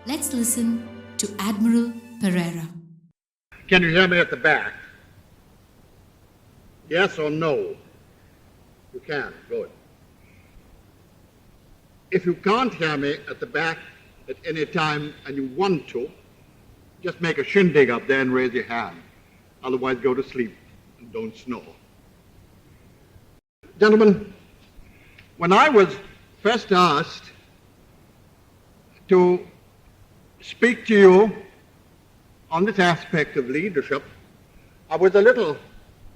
Let's listen to Admiral Pereira. Can you hear me at the back? Yes or no? You can. Good. If you can't hear me at the back at any time and you want to, just make a shindig up there and raise your hand. Otherwise, go to sleep and don't snore. Gentlemen, when I was first asked to speak to you on this aspect of leadership, I was a little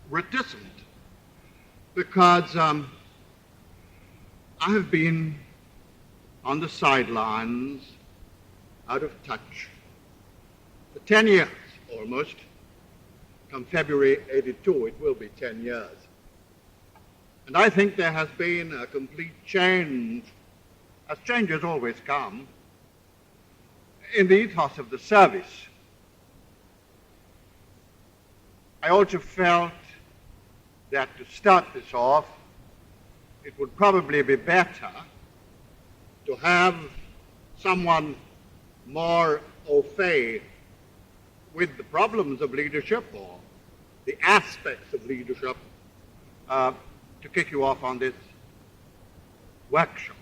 reticent because I have been on the sidelines, out of touch, for 10 years almost. Come February '82, it will be 10 years. And I think there has been a complete change, as changes always come, in the ethos of the service. I also felt that to start this off, it would probably be better to have someone more au fait with the problems of leadership or the aspects of leadership to kick you off on this workshop.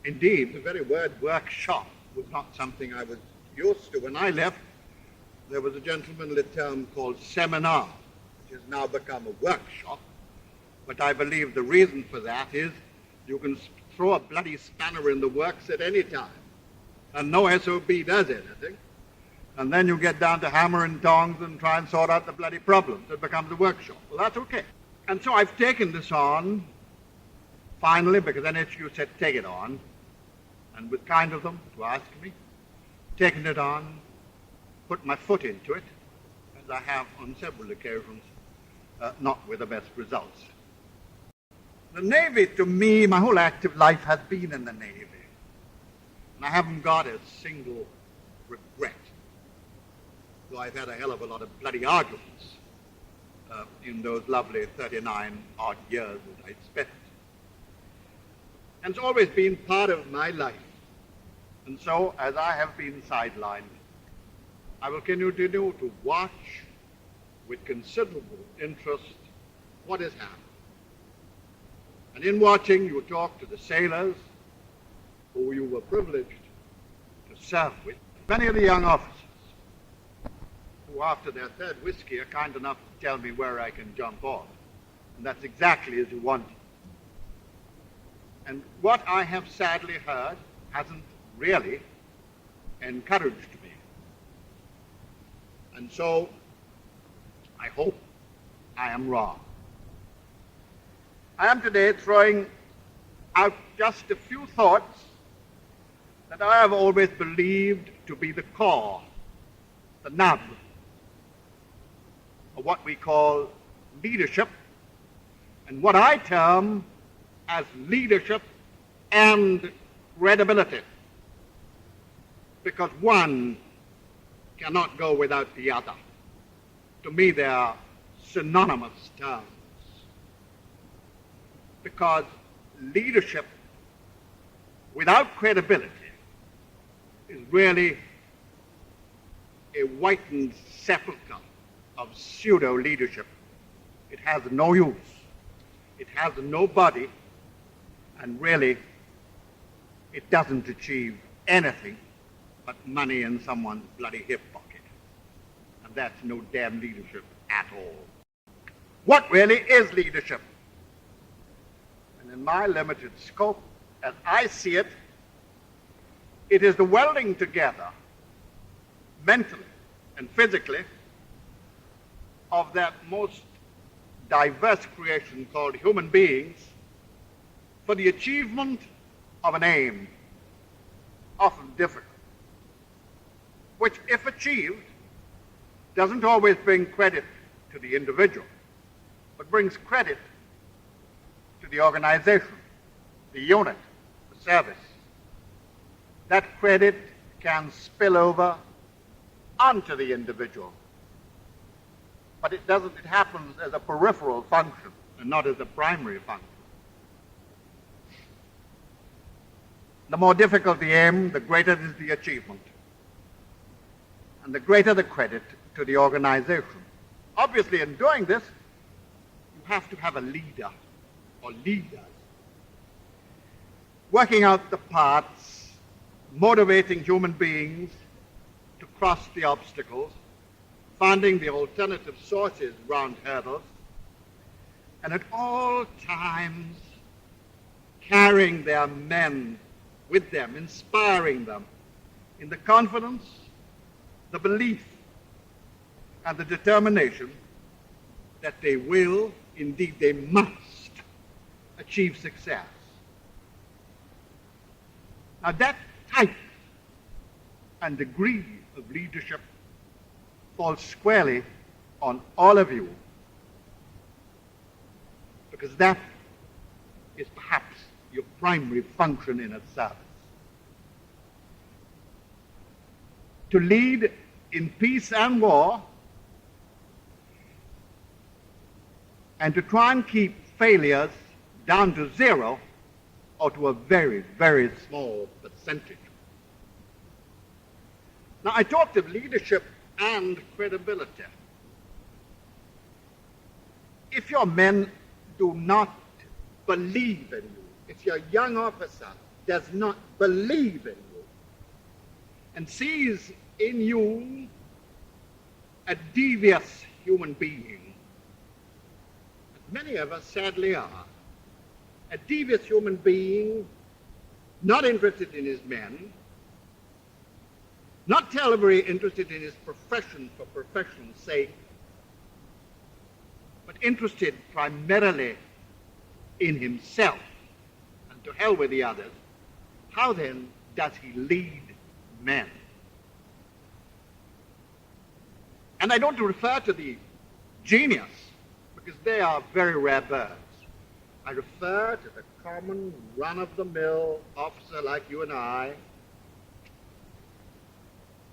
Indeed, the very word workshop was not something I was used to. When I left, there was a gentlemanly term called seminar, which has now become a workshop. But I believe the reason for that is you can throw a bloody spanner in the works at any time, and no SOB does anything. And then you get down to hammer and tongs and try and sort out the bloody problems. It becomes a workshop. Well, that's okay. And so I've taken this on, finally, because NHQ said take it on, and was kind of them to ask me, taken it on, put my foot into it, as I have on several occasions, not with the best results. The Navy, to me, my whole active life has been in the Navy. And I haven't got a single regret, though I've had a hell of a lot of bloody arguments in those lovely 39-odd years that I spent. And it's always been part of my life. And so, as I have been sidelined, I will continue to watch with considerable interest what is happening. And in watching, you talk to the sailors who you were privileged to serve with, many of the young officers who after their third whiskey are kind enough to tell me where I can jump off. And that's exactly as you want it. And what I have sadly heard hasn't really encouraged me. And so I hope I am wrong. I am today throwing out just a few thoughts that I have always believed to be the core, the nub of what we call leadership, and what I term as leadership and credibility, because one cannot go without the other. To me, they are synonymous terms, because leadership without credibility is really a whitened sepulchre of pseudo-leadership. It has no use, it has no body, and really it doesn't achieve anything but money in someone's bloody hip pocket. And that's no damn leadership at all. What really is leadership? And in my limited scope, as I see it, it is the welding together, mentally and physically, of that most diverse creation called human beings for the achievement of an aim, often difficult, which, if achieved, doesn't always bring credit to the individual, but brings credit to the organization, the unit, the service. That credit can spill over onto the individual, but it happens as a peripheral function and not as a primary function. The more difficult the aim, the greater is the achievement, and the greater the credit to the organization. Obviously, in doing this, you have to have a leader or leaders working out the parts, motivating human beings to cross the obstacles, finding the alternative sources round hurdles, and at all times carrying their men with them, inspiring them in the confidence, the belief, and the determination that they will, indeed they must, achieve success. Now that type and degree of leadership falls squarely on all of you, because that is perhaps your primary function in its service. To lead in peace and war, and to try and keep failures down to zero or to a very, very small percentage. Now, I talked of leadership and credibility. If your men do not believe in you, if your young officer does not believe in you and sees in you a devious human being, as many of us sadly are, a devious human being, not interested in his men, not terribly interested in his profession for profession's sake, but interested primarily in himself, and to hell with the others, how then does he lead men? And I don't refer to the genius, because they are very rare birds. I refer to the common run-of-the-mill officer like you and I,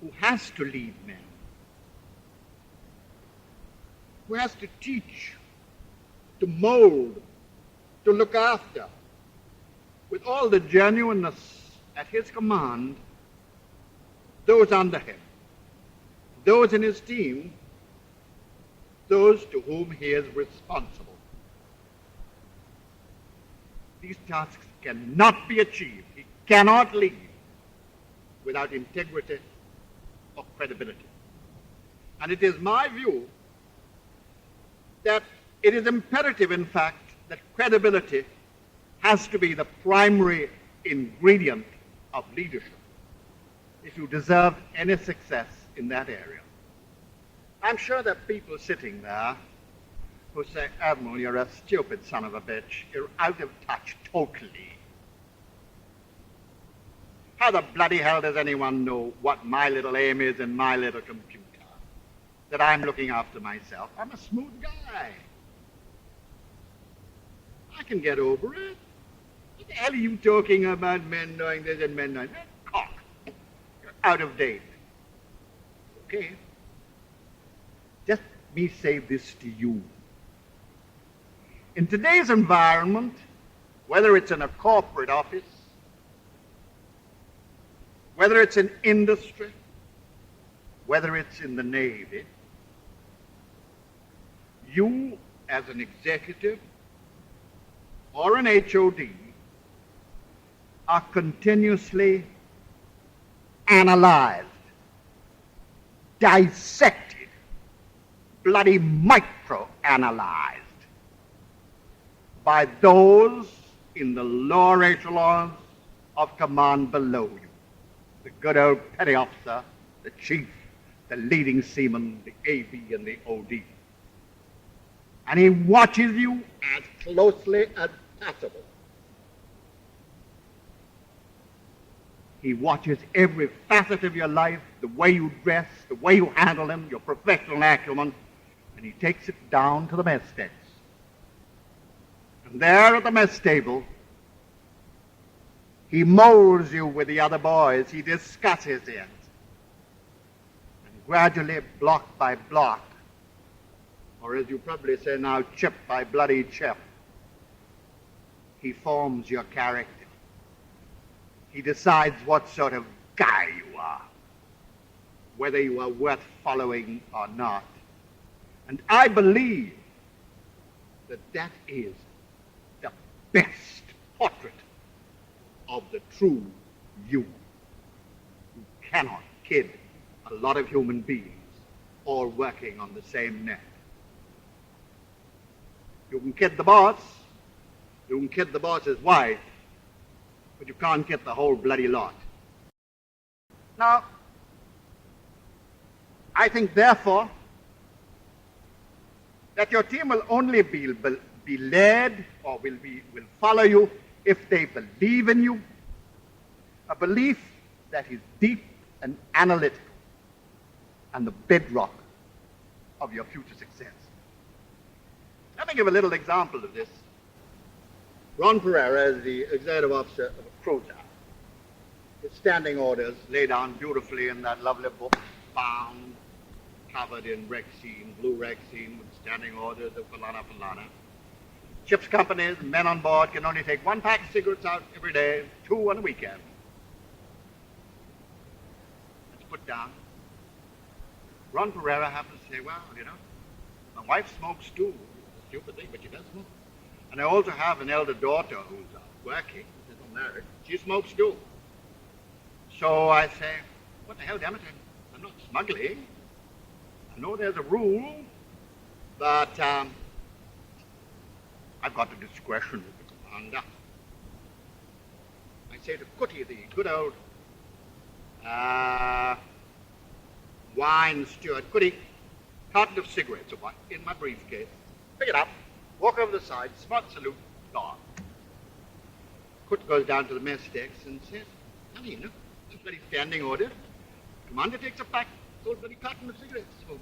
who has to lead men, who has to teach, to mold, to look after, with all the genuineness at his command, those under him, those in his team, those to whom he is responsible. These tasks cannot be achieved. He cannot lead without integrity or credibility. And it is my view that it is imperative, in fact, that credibility has to be the primary ingredient of leadership if you deserve any success in that area. I'm sure there are people sitting there who say, Admiral, you're a stupid son of a bitch. You're out of touch totally. How the bloody hell does anyone know what my little aim is in my little computer? That I'm looking after myself. I'm a smooth guy. I can get over it. What the hell are you talking about, men knowing this and men knowing that? Cock. You're out of date. Okay. Just let me say this to you. In today's environment, whether it's in a corporate office, whether it's in industry, whether it's in the Navy, you as an executive or an HOD are continuously analyzed, dissected, bloody micro-analyzed by those in the lower echelons of command below you. The good old petty officer, the chief, the leading seaman, the AV and the OD. And he watches you as closely as possible. He watches every facet of your life, the way you dress, the way you handle him, your professional acumen, and he takes it down to the mess decks. And there at the mess table, he molds you with the other boys. He discusses it. And gradually, block by block, or as you probably say now, chip by bloody chip, he forms your character. He decides what sort of guy you are, whether you are worth following or not. And I believe that that is the best portrait of the true you. You cannot kid a lot of human beings all working on the same net. You can kid the boss, you can kid the boss's wife, but you can't kid the whole bloody lot. Now, I think, therefore, that your team will only be led or will follow you if they believe in you, a belief that is deep and analytical and the bedrock of your future success. Let me give a little example of this. Ron Pereira is the executive officer of a cruiser. His standing orders lay down beautifully in that lovely book, bound, covered in rexine, blue rexine, with standing orders of falana. Ship's companies, men on board can only take 1 pack of cigarettes out every day, 2 on the weekend. That's put down. Ron Pereira happens to say, well, you know, my wife smokes too. It's a stupid thing, but she does smoke. And I also have an elder daughter who's working, she's not married. She smokes too. So I say, what the hell, damn it, I'm not smuggling. I know there's a rule, but I've got the discretion of the commander. I say to Cootie, the good old wine steward, Cootie, carton of cigarettes in my briefcase. Pick it up, walk over the side, smart salute, gone. Coot goes down to the mess decks and says, honey, no, this bloody standing order. Commander takes a pack, gold bloody carton of cigarettes home.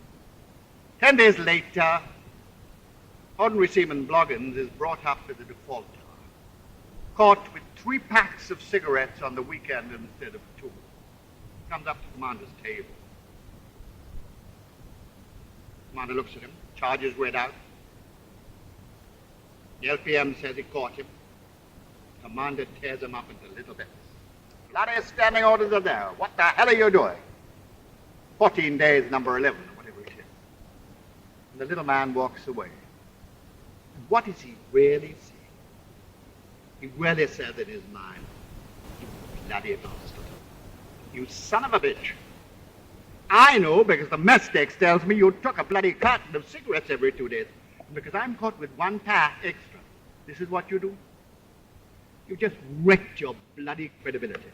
10 days later, ordinary seaman Bloggins is brought up as a defaulter, caught with 3 packs of cigarettes on the weekend instead of 2. Comes up to the commander's table. Commander looks at him, charges read out. The LPM says he caught him. Commander tears him up into little bits. Bloody standing orders are there. What the hell are you doing? 14 days, number 11, or whatever it is. And the little man walks away. And what is he really saying? He really says in his mind, you bloody bastard. You son of a bitch. I know because the mess deck tells me you took a bloody carton of cigarettes every 2 days. And because I'm caught with 1 pack extra, this is what you do? You just wrecked your bloody credibility.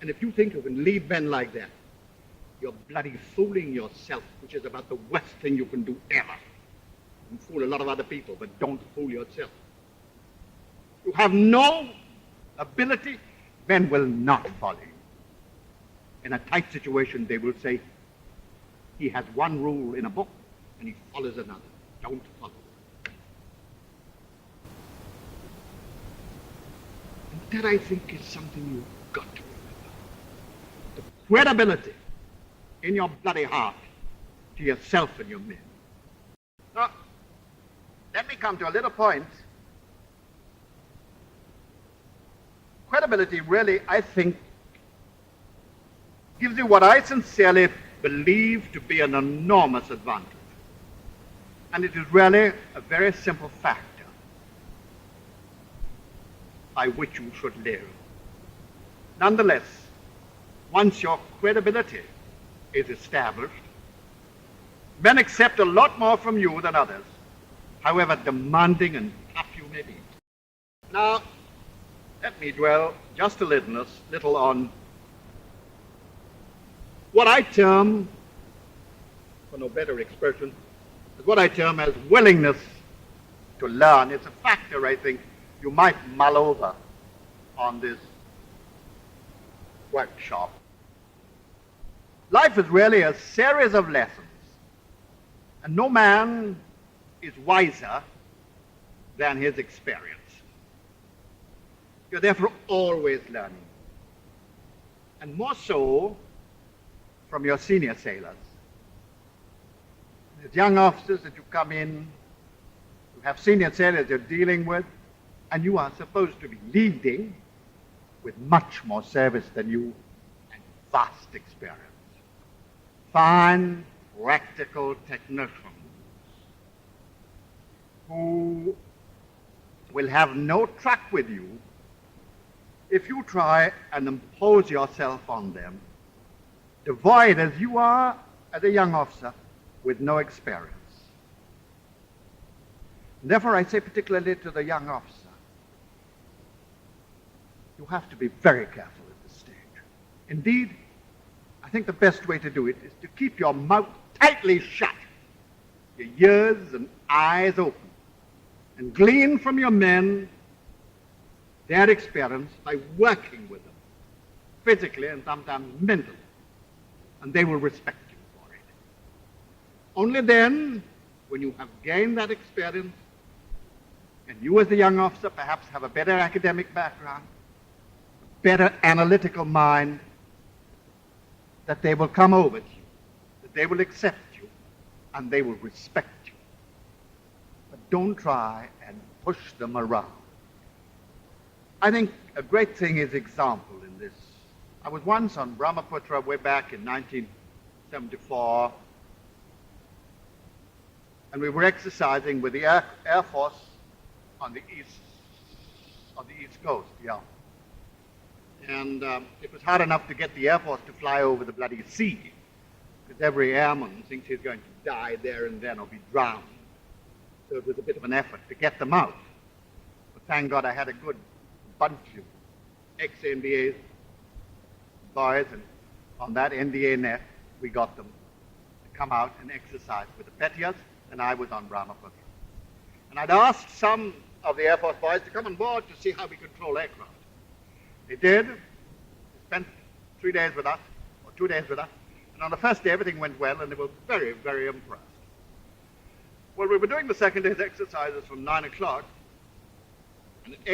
And if you think you can lead men like that, you're bloody fooling yourself, which is about the worst thing you can do ever. You can fool a lot of other people, but don't fool yourself. You have no ability, men will not follow you. In a tight situation, they will say, he has one rule in a book, and he follows another. Don't follow. And that, I think, is something you've got to remember. The credibility in your bloody heart to yourself and your men. Now, let me come to a little point. Credibility really, I think, gives you what I sincerely believe to be an enormous advantage. And it is really a very simple factor by which you should live. Nonetheless, once your credibility is established, men accept a lot more from you than others, however demanding and tough you may be. Now, let me dwell just a little on what I term, for no better expression, is what I term as willingness to learn. It's a factor, I think, you might mull over on this workshop. Life is really a series of lessons, and no man is wiser than his experience. You're therefore always learning, and more so from your senior sailors. As young officers that you come in, you have senior sailors you're dealing with, And you are supposed to be leading with much more service than you and vast experience. Fine, practical technicians who will have no truck with you if you try and impose yourself on them, devoid as you are as a young officer with no experience. Therefore, I say particularly to the young officer, you have to be very careful at this stage. Indeed, I think the best way to do it is to keep your mouth tightly shut, your ears and eyes open, and glean from your men their experience by working with them, physically and sometimes mentally, and they will respect you for it. Only then, when you have gained that experience, and you as a young officer perhaps have a better academic background, a better analytical mind, that they will come over to you, that they will accept you, and they will respect you. But don't try and push them around. I think a great thing is example in this. I was once on Brahmaputra way back in 1974, and we were exercising with the Air Force on the East Coast, yeah. And it was hard enough to get the Air Force to fly over the bloody sea, because every airman thinks he's going to die there and then or be drowned. So it was a bit of an effort to get them out. But thank God I had a good bunch of ex-NDA boys, and on that NDA net, we got them to come out and exercise with the Petias, and I was on Brahmaputra. And I'd asked some of the Air Force boys to come on board to see how we control aircraft. They did. They spent 3 days with us, or 2 days with us, and on the first day everything went well, and they were very, very impressed. Well, we were doing the second day's exercises from 9 o'clock, and at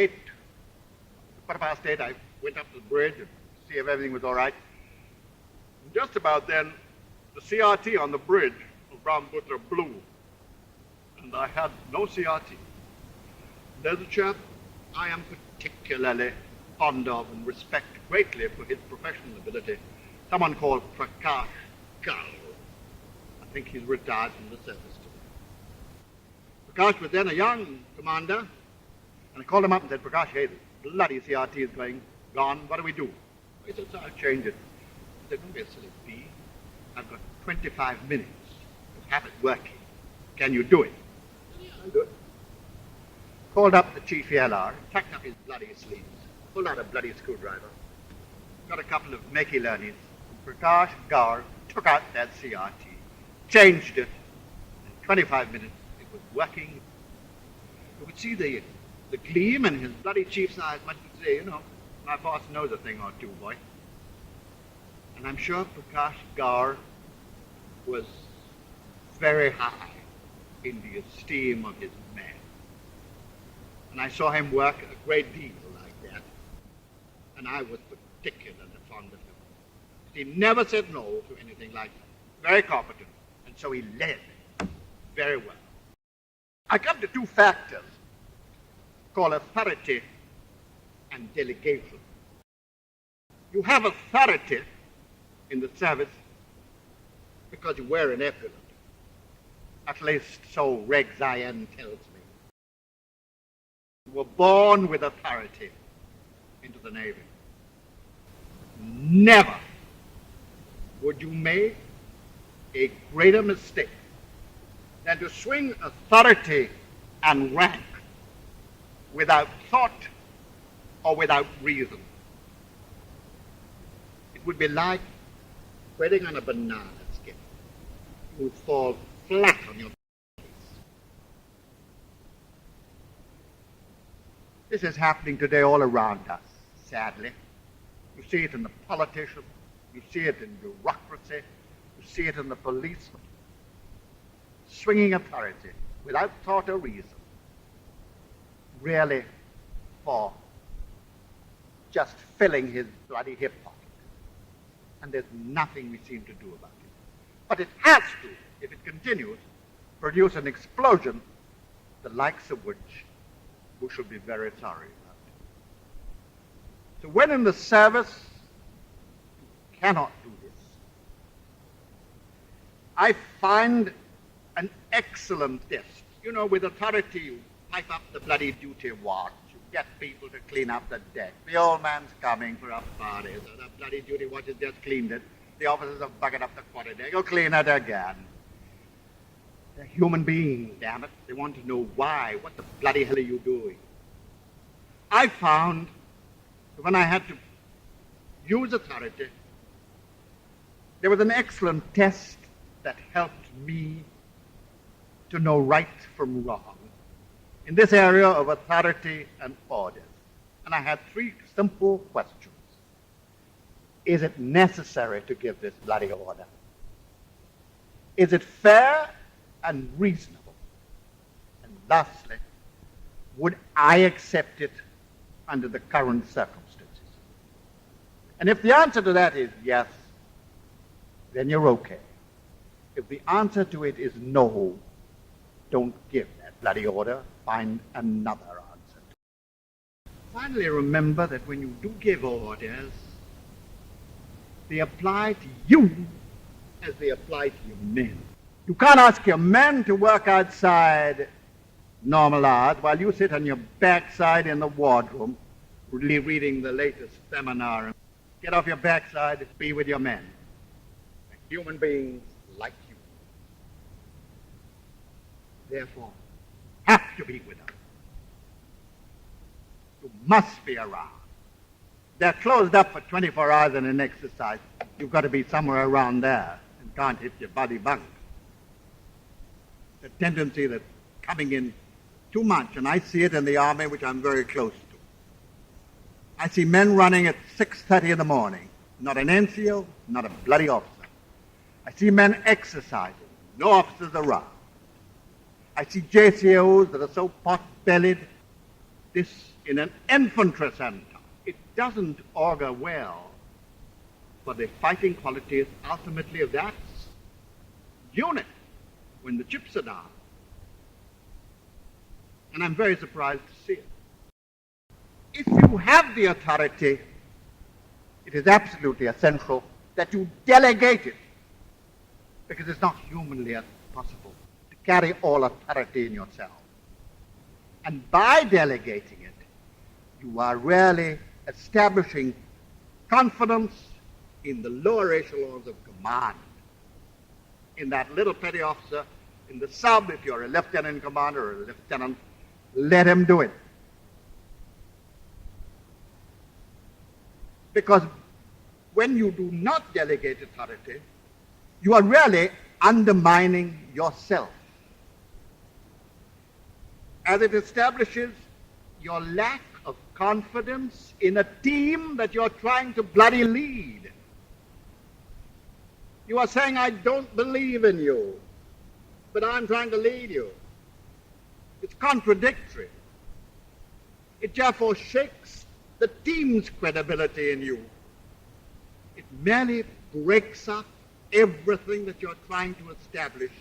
8:15, I went up to the bridge and see if everything was all right. And just about then, the CRT on the bridge of Brahmaputra blew, and I had no CRT. There's a chap I am particularly fond of and respect greatly for his professional ability, someone called Prakash Gal. I think he's retired from the service today. Prakash was then a young commander, and I called him up and said, Prakash, hey, the bloody CRT is gone, what do we do? He said, so I'll change it. I said, don't be a silly bee. I've got 25 minutes to have it working. Can you do it? Yeah, I'll do it. Called up the Chief ELR, tucked up his bloody sleeves, pulled out a bloody screwdriver, got a couple of Makey learnings, and Prakash Gaur took out that CRT, changed it, in 25 minutes it was working. You could see the gleam in his bloody chief's eyes, much to say, you know, my boss knows a thing or two, boy. And I'm sure Prakash Gaur was very high in the esteem of his men. And I saw him work a great deal like that. And I was particularly fond of him. He never said no to anything like that. Very competent. And so he led very well. I come to two factors called authority and delegation. You have authority in the service because you wear an epaulette. At least so Reg Zion tells me. You were born with authority into the Navy. Never would you make a greater mistake than to swing authority and rank without thought or without reason. It would be like treading on a banana skin. You would fall flat on your face. This is happening today all around us, sadly. You see it in the politicians, you see it in bureaucracy, you see it in the policemen. Swinging authority without thought or reason, really for just filling his bloody hip pocket. And there's nothing we seem to do about it. But it has to, if it continues, produce an explosion the likes of which who should be very sorry about it. So when in the service, you cannot do this. I find an excellent test. You know, with authority, you pipe up the bloody duty watch. You get people to clean up the deck. The old man's coming for a party, so the bloody duty watch has just cleaned it. The officers have bucketed up the quarterdeck. You'll clean it again. They're human beings, damn it. They want to know why. What the bloody hell are you doing? I found that when I had to use authority, there was an excellent test that helped me to know right from wrong in this area of authority and orders. And I had 3 simple questions. Is it necessary to give this bloody order? Is it fair and reasonable? And lastly, would I accept it under the current circumstances? And if the answer to that is yes, then you're okay. If the answer to it is no, don't give that bloody order. Find another answer. Finally, remember that when you do give orders, they apply to you as they apply to your men. You can't ask your men to work outside normal hours while you sit on your backside in the wardroom reading the latest seminar. Get off your backside, be with your men. Human beings like you. Therefore, have to be with them. You must be around. They're closed up for 24 hours in an exercise. You've got to be somewhere around there and can't hit your body bunk. The tendency that's coming in too much, and I see it in the Army, which I'm very close to. I see men running at 6:30 in the morning, not an NCO, not a bloody officer. I see men exercising, no officers around. I see JCOs that are so pot-bellied, this in an infantry center. It doesn't augur well for the fighting qualities ultimately of that unit when the chips are down. And I'm very surprised to see it. If you have the authority, it is absolutely essential that you delegate it, because it's not humanly possible to carry all authority in yourself. And by delegating it, you are really establishing confidence in the lower echelons of command. In that little petty officer, in the sub, if you're a lieutenant commander or a lieutenant, let him do it. Because when you do not delegate authority, you are really undermining yourself, as it establishes your lack of confidence in a team that you're trying to bloody lead. You are saying, I don't believe in you, but I'm trying to lead you. It's contradictory. It therefore shakes the team's credibility in you. It merely breaks up everything that you're trying to establish,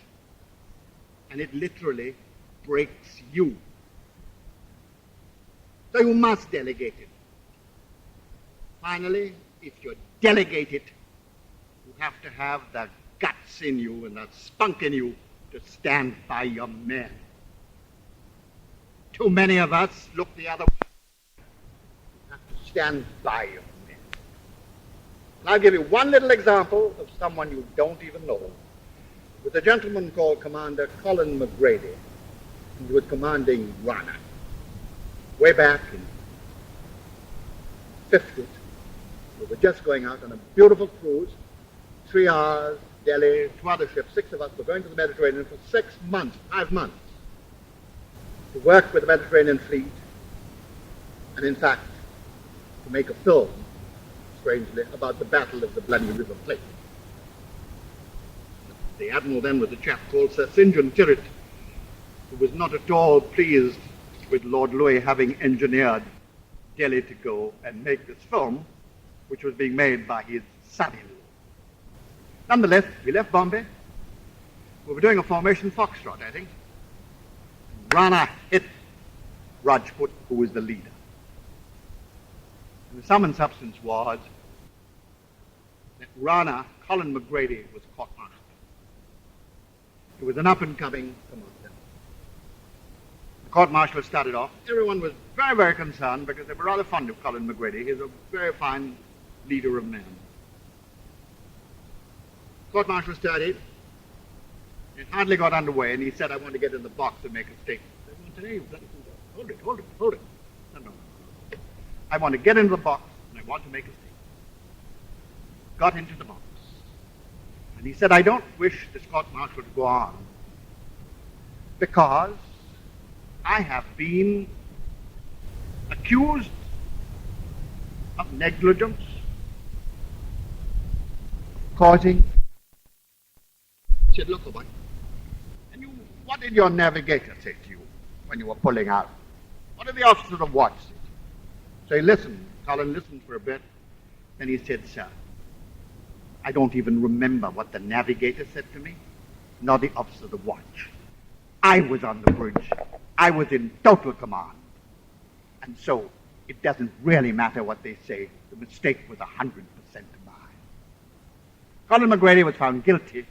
and it literally breaks you. So you must delegate it. Finally, if you delegate it, you have to have the guts in you and the spunk in you to stand by your men. Too many of us look the other way. You have to stand by your men. And I'll give you one little example of someone you don't even know. With a gentleman called Commander Colin McGrady, who was commanding Ronnie. Way back in 50s, we were just going out on a beautiful cruise, 3 hours, Delhi, 2 other ships, 6 of us were going to the Mediterranean for 6 months, 5 months, to work with the Mediterranean fleet, and in fact, to make a film, strangely, about the Battle of the Bloody River Plate. The Admiral then was a chap called Sir St. John Tyrwhitt, who was not at all pleased with Lord Louis having engineered Delhi to go and make this film, which was being made by his son-in-law. Nonetheless, we left Bombay. We were doing a formation foxtrot, I think. Rana hit Rajput, who was the leader. And the sum and substance was that Rana, Colin McGrady, was court-martialed. He was an up-and-coming commander. The court-martial started off. Everyone was very, very concerned because they were rather fond of Colin McGrady. He's a very fine leader of men. Court-martial started. It hardly got underway, and he said, I want to get in the box and make a statement. I said, hey, hold it. No. I want to get into the box, and I want to make a statement. Got into the box. And he said, I don't wish this court-martial to go on because I have been accused of negligence, causing. He said, look, boy, what did your navigator say to you when you were pulling out? What did the officer of watch say to you? So he listened. Colin listened for a bit. Then he said, sir, I don't even remember what the navigator said to me, nor the officer of watch. I was on the bridge. I was in total command. And so it doesn't really matter what they say. The mistake was 100% mine. Colin McGrady was found guilty,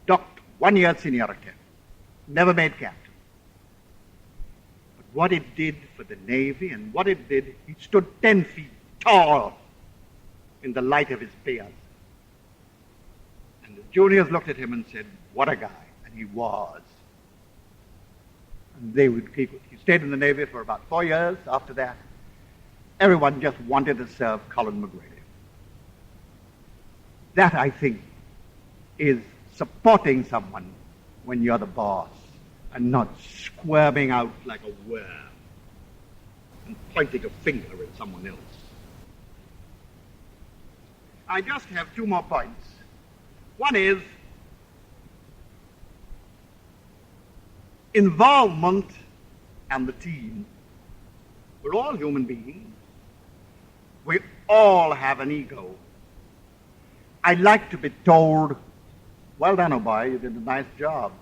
docked 1 year seniority, never made captain. But what it did for the Navy and what it did, he stood 10 feet tall in the light of his peers. And the juniors looked at him and said, what a guy. And he was. And he stayed in the Navy for about 4 years. After that, everyone just wanted to serve Colin McGrady. That, I think, is supporting someone when you're the boss and not squirming out like a worm and pointing a finger at someone else. I just have 2 more points. One is involvement and the team. We're all human beings. We all have an ego. I'd like to be told, well done, oh boy, you did a nice job.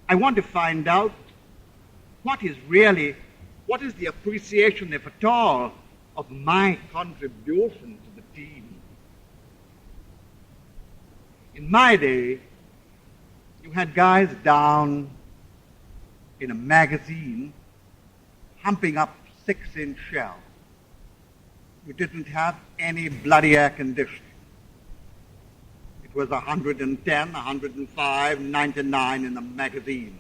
I want to find out what is the appreciation, if at all, of my contribution to the team. In my day, you had guys down in a magazine humping up 6-inch shells. You didn't have any bloody air conditioning. It was 110, 105, 99 in the magazine.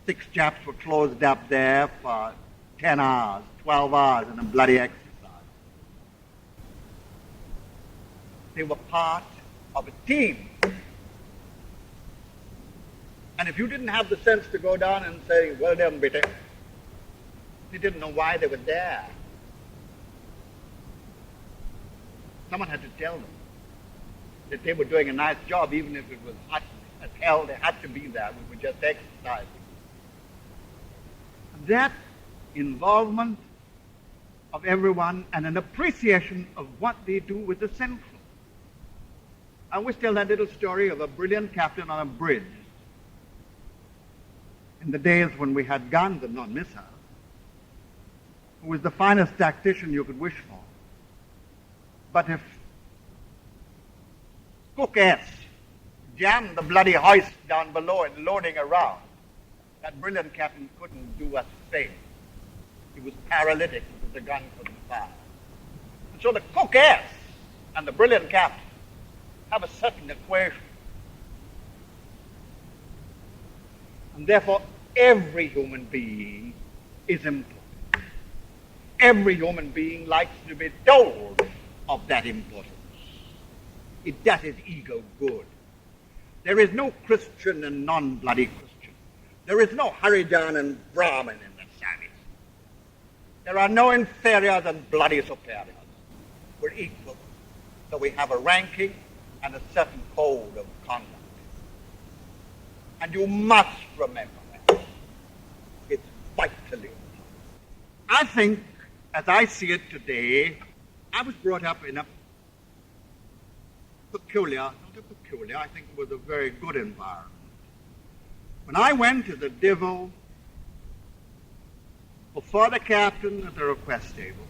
6 chaps were closed up there for 10 hours, 12 hours in a bloody exercise. They were part of a team. And if you didn't have the sense to go down and say, well done, bitte, you didn't know why they were there. Someone had to tell them that they were doing a nice job, even if it was hot as hell, they had to be there. We were just exercising. That involvement of everyone and an appreciation of what they do was essential. I always tell that little story of a brilliant captain on a bridge in the days when we had guns and not missiles, who was the finest tactician you could wish for. But if Cook S jammed the bloody hoist down below and loading around, that brilliant captain couldn't do a thing. He was paralytic because the gun couldn't fire. And so the Cook S and the brilliant captain have a certain equation. And therefore, every human being is important. Every human being likes to be told of that importance. It does his ego good. There is no Christian and non-bloody Christian. There is no Harijan and Brahmin in the service. There are no inferiors and bloody superiors. We're equal. So we have a ranking and a certain code of conduct. And you must remember that. It's vitally important. I think, as I see it today, I was brought up in a I think it was a very good environment. When I went to the Divil before the captain at the request table,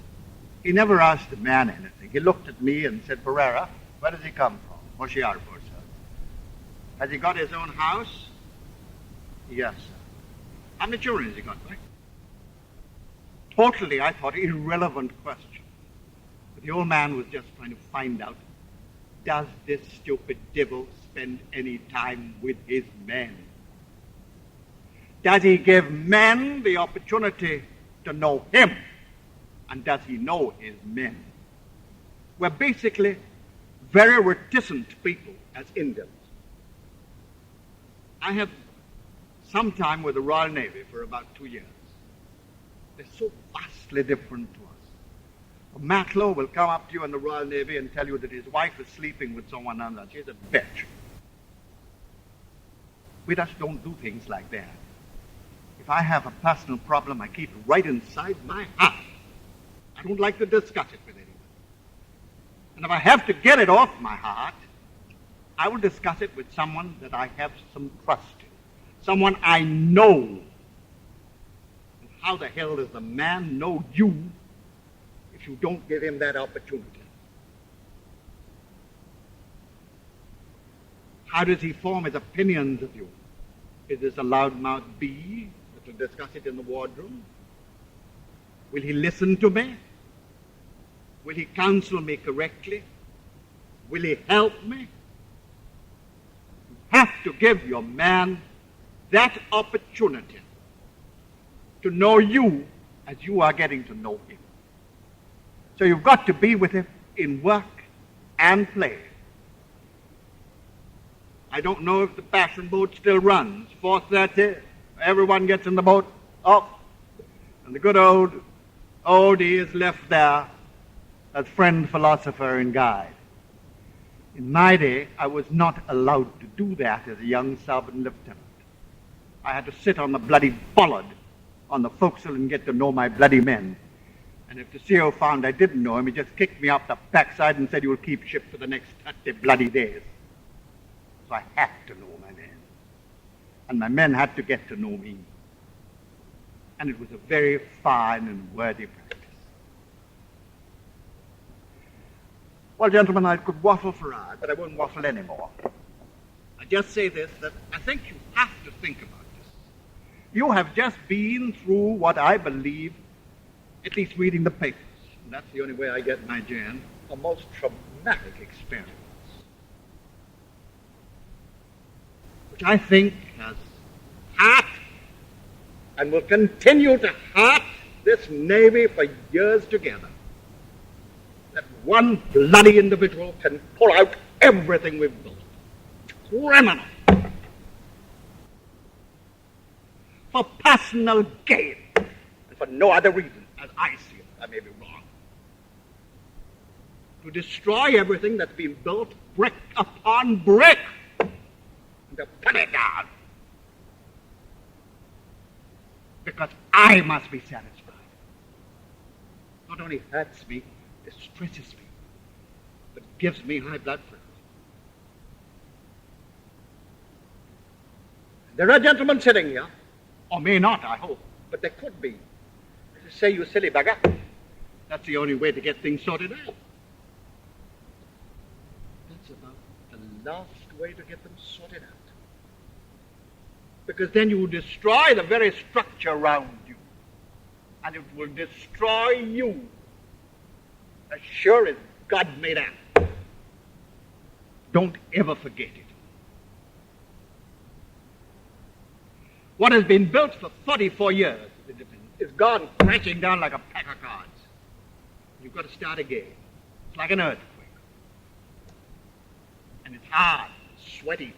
he never asked the man anything. He looked at me and said, "Pereira, where does he come from?" Hoshiarpur, sir. "Has he got his own house?" "Yes, sir." "How many children has he got, right?" Totally, I thought, irrelevant question. But the old man was just trying to find out, does this stupid devil spend any time with his men? Does he give men the opportunity to know him? And does he know his men? We're basically very reticent people as Indians. I have some time with the Royal Navy for about 2 years. They're so vastly different to us. A Matlow will come up to you in the Royal Navy and tell you that his wife is sleeping with someone else. She's a bitch. We just don't do things like that. If I have a personal problem, I keep it right inside my heart. I don't like to discuss it with anyone. And if I have to get it off my heart, I will discuss it with someone that I have some trust in, someone I know. And how the hell does the man know you if you don't give him that opportunity? How does he form his opinions of you? Is this a loudmouth bee that will discuss it in the wardroom? Will he listen to me? Will he counsel me correctly? Will he help me? You have to give your man that opportunity to know you as you are getting to know him. So you've got to be with him in work and play. I don't know if the passion boat still runs. 4:30, everyone gets in the boat, off, and the good old he is left there as friend, philosopher, and guide. In my day, I was not allowed to do that as a young sub-lieutenant. I had to sit on the bloody bollard on the forecastle and get to know my bloody men. And if the CO found I didn't know him, he just kicked me up the backside and said, "You'll keep ship for the next 30 bloody days." So I had to know my men. And my men had to get to know me. And it was a very fine and worthy practice. Well, gentlemen, I could waffle for hours, but I won't waffle anymore. I just say this, that I think you have to think about this. You have just been through what I believe, at least reading the papers, and that's the only way I get my Jan, a most traumatic experience, which I think has hurt and will continue to hurt this Navy for years together. That one bloody individual can pull out everything we've built. Criminal. For personal gain, and for no other reason, as I see it. I may be wrong. To destroy everything that's been built brick upon brick, and to put it down. Because I must be satisfied. Not only hurts me, distresses me, but gives me high blood pressure. There are gentlemen sitting here, or may not, I hope, but there could be. Say, "You silly bugger, that's the only way to get things sorted out." That's about the last way to get them sorted out. Because then you destroy the very structure around you, and it will destroy you as sure as God made out. Don't ever forget it. What has been built for 44 years is gone crashing down like a pack of cards. You've got to start again. It's like an earthquake. And it's hard, sweaty.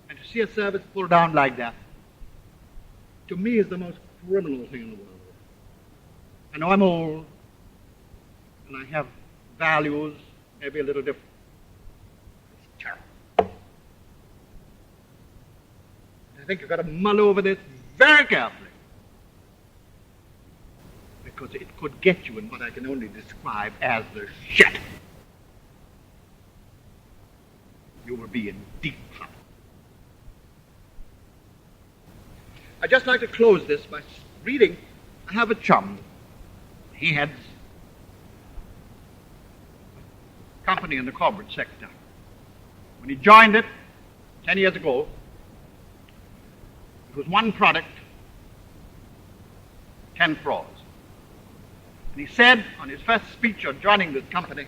And to see a service pulled down like that, to me, is the most criminal thing in the world. I know I'm old, and I have values maybe a little different. It's terrible. I think you've got to mull over this very carefully, because it could get you in what I can only describe as the shit. You will be in deep trouble. I'd just like to close this by reading. I have a chum. He heads a company in the corporate sector. When he joined it 10 years ago, it was one product, 10 crores. And he said on his first speech on joining this company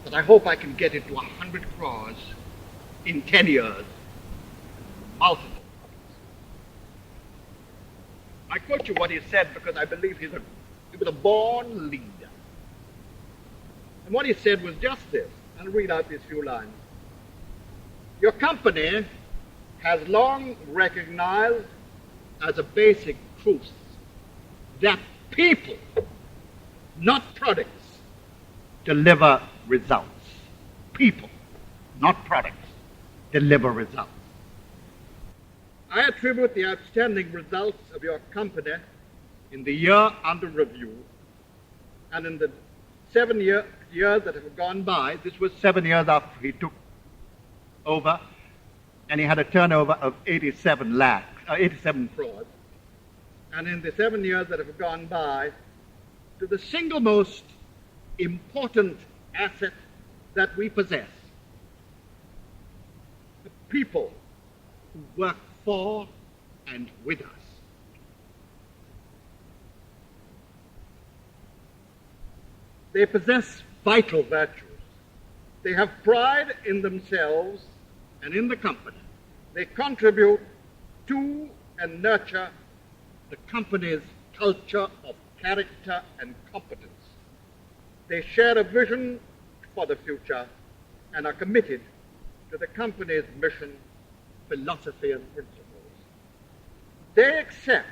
that I hope I can get it to 100 crores in 10 years, multiple. I quote you what he said because I believe he was a born leader. And what he said was just this. I'll read out these few lines. Your company has long recognized as a basic truth that people, not products, deliver results. People, not products, deliver results. I attribute the outstanding results of your company in the year under review and in the 7 years that have gone by. This was 7 years after he took over, and he had a turnover of 87 crores. And in the 7 years that have gone by, to the single most important asset that we possess, the people who work for and with us. They possess vital virtues. They have pride in themselves and in the company. They contribute to and nurture the company's culture of character and competence. They share a vision for the future and are committed to the company's mission, philosophy, and principles. They accept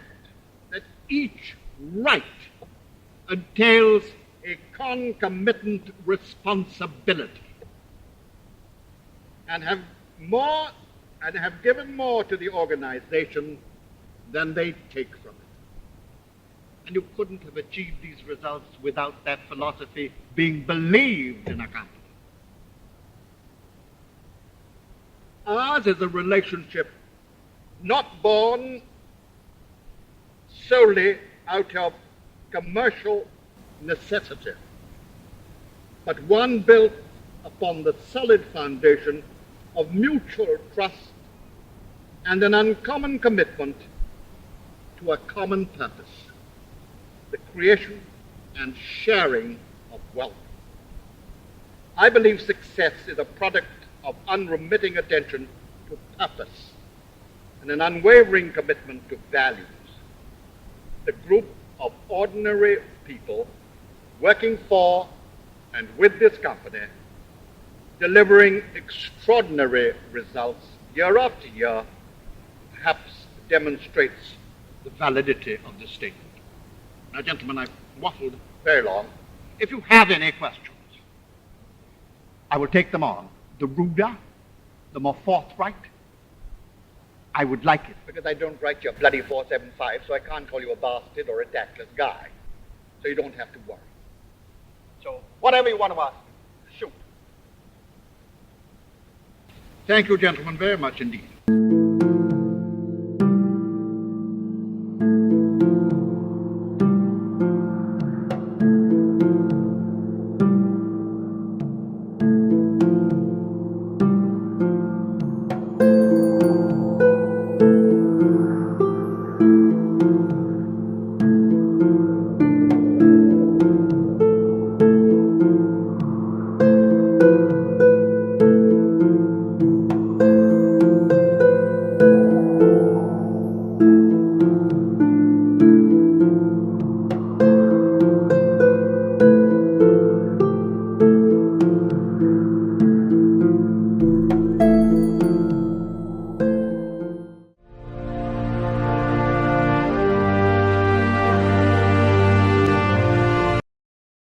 that each right entails a concomitant responsibility and have given more to the organization than they take from it. And you couldn't have achieved these results without that philosophy being believed in a company. Ours is a relationship not born solely out of commercial necessity, but one built upon the solid foundation of mutual trust and an uncommon commitment to a common purpose, the creation and sharing of wealth. I believe success is a product of unremitting attention to purpose and an unwavering commitment to values. The group of ordinary people working for and with this company, delivering extraordinary results year after year, perhaps demonstrates the validity of this statement. Now, gentlemen, I've waffled very long. If you have any questions, I will take them on. The ruder, the more forthright, I would like it. Because I don't write your bloody 475, so I can't call you a bastard or a tactless guy. So you don't have to worry. So whatever you want to ask, shoot. Thank you, gentlemen, very much indeed.